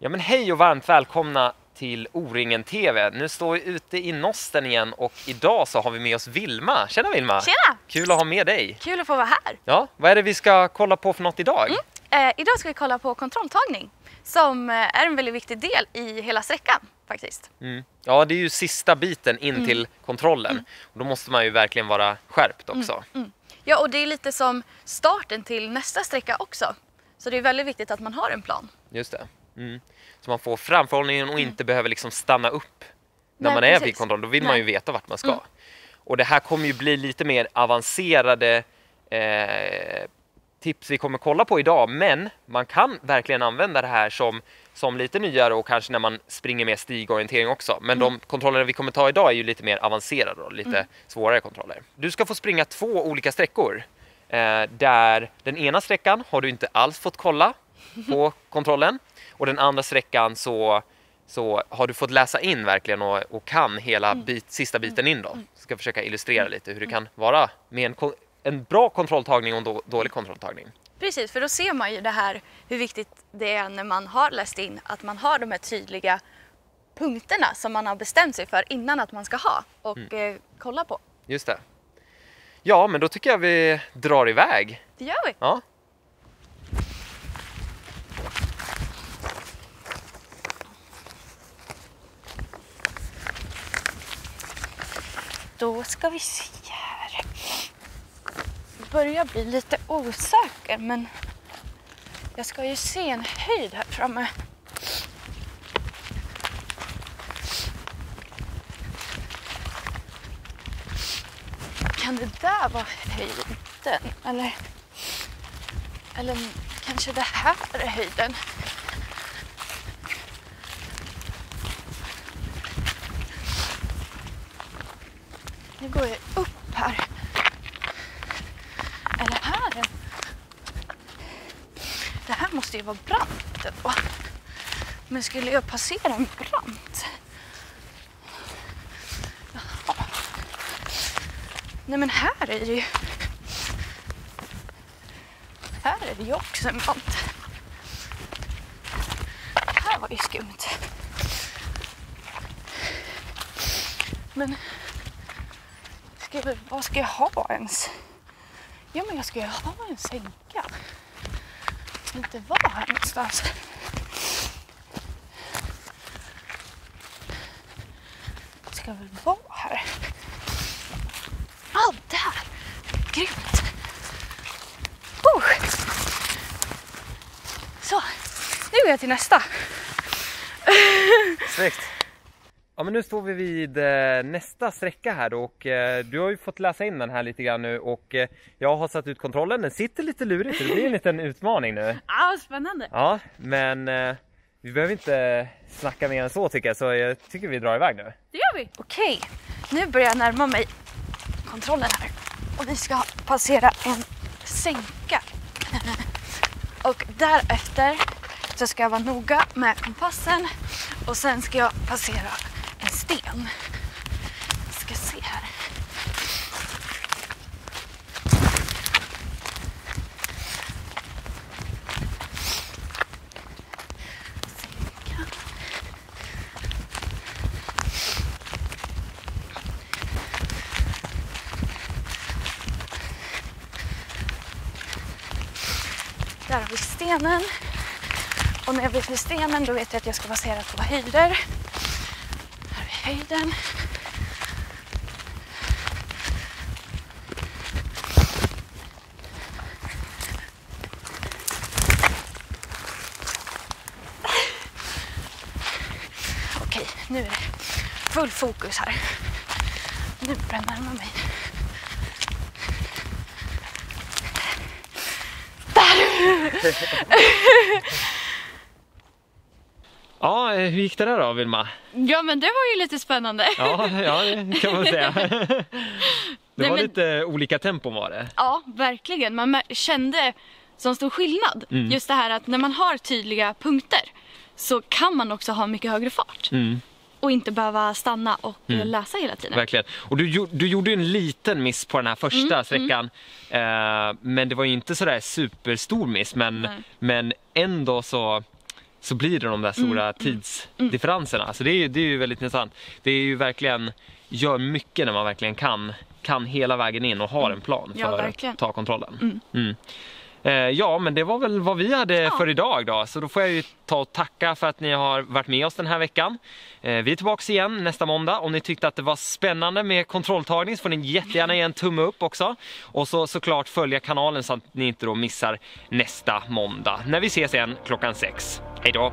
Ja men hej och varmt välkomna till O-ringen TV. Nu står vi ute i Nosten igen och idag så har vi med oss Vilma. Tjena Vilma! Tjena! Kul att ha med dig. Kul att få vara här. Ja, vad är det vi ska kolla på för något idag? Idag ska vi kolla på kontrolltagning som är en väldigt viktig del i hela sträckan faktiskt. Ja, det är ju sista biten in till kontrollen. Och då måste man ju verkligen vara skärpt också. Ja, och det är lite som starten till nästa sträcka också. Så det är väldigt viktigt att man har en plan. Just det. Så man får framförhållningen och inte behöver liksom stanna upp när Nej, man är precis. vid kontroll. Då vill man ju veta vart man ska. Och det här kommer ju bli lite mer avancerade tips vi kommer kolla på idag. Men man kan verkligen använda det här som lite nyare och kanske när man springer med stigorientering också. Men de kontroller vi kommer ta idag är ju lite mer avancerade och lite svårare kontroller. Du ska få springa 2 olika sträckor. Där den ena sträckan har du inte alls fått kolla på kontrollen. Och den andra sträckan så har du fått läsa in verkligen och kan hela sista biten in då. Ska försöka illustrera lite hur det kan vara med en bra kontrolltagning och en dålig kontrolltagning. Precis, för då ser man ju det här hur viktigt det är när man har läst in att man har de här tydliga punkterna som man har bestämt sig för innan att man ska ha och kolla på. Just det. Ja, men då tycker jag vi drar iväg. Det gör vi! Ja. Då ska vi se här. Jag börjar bli lite osäker, men jag ska ju se en höjd här framme. Kan det där vara höjden? Eller kanske det här är höjden? Nu går jag upp här. Eller här. Det här måste ju vara brant då. Men skulle jag passera en brant? Jaha. Nej, men här är det ju... Här är det ju också en brant. Det här var ju skumt. Men... Vad ska jag ha ens? Ja, men jag ska ju ha en sänka. Inte vara här någonstans. Ska väl vara här. Där! Grymt! Så, nu är jag till nästa. Snyggt. Ja, men nu står vi vid nästa sträcka här då, och du har ju fått läsa in den här lite grann nu och jag har satt ut kontrollen. Den sitter lite lurigt, så det blir en liten utmaning nu. Ja, spännande. Ja, men vi behöver inte snacka mer än så tycker jag, så jag tycker vi drar iväg nu. Det gör vi. Okej, nu börjar jag närma mig kontrollen här och vi ska passera en sänka. Och därefter så ska jag vara noga med kompassen och sen ska jag passera en sten. Jag ska se här. Sänka. Där har vi stenen. Och när jag vet vid stenen då vet jag att jag ska passera 2 höjder. Här är höjden. Okej, nu är det full fokus här. Nu börjar jag närma mig. Ja, hur gick det där då, Vilma? Ja, men det var ju lite spännande. Ja, det kan man säga. Det var lite olika tempon var det. Ja, verkligen. Man kände som stor skillnad. Just det här att när man har tydliga punkter så kan man också ha mycket högre fart. Och inte behöva stanna och läsa hela tiden. Verkligen. Och du gjorde en liten miss på den här första sträckan. Men det var ju inte sådär superstor miss. Men ändå så så blir det de där stora tidsdifferenserna. Så det är ju väldigt intressant. Det är ju verkligen, gör mycket när man verkligen kan hela vägen in och har en plan för att ta kontrollen. Ja, men det var väl vad vi hade för idag då. Så då får jag ju ta och tacka för att ni har varit med oss den här veckan. Vi är tillbaka igen nästa måndag. Om ni tyckte att det var spännande med kontrolltagning så får ni jättegärna ge en tumme upp också. Och såklart följa kanalen så att ni inte då missar nästa måndag när vi ses igen 6:00. Hej då!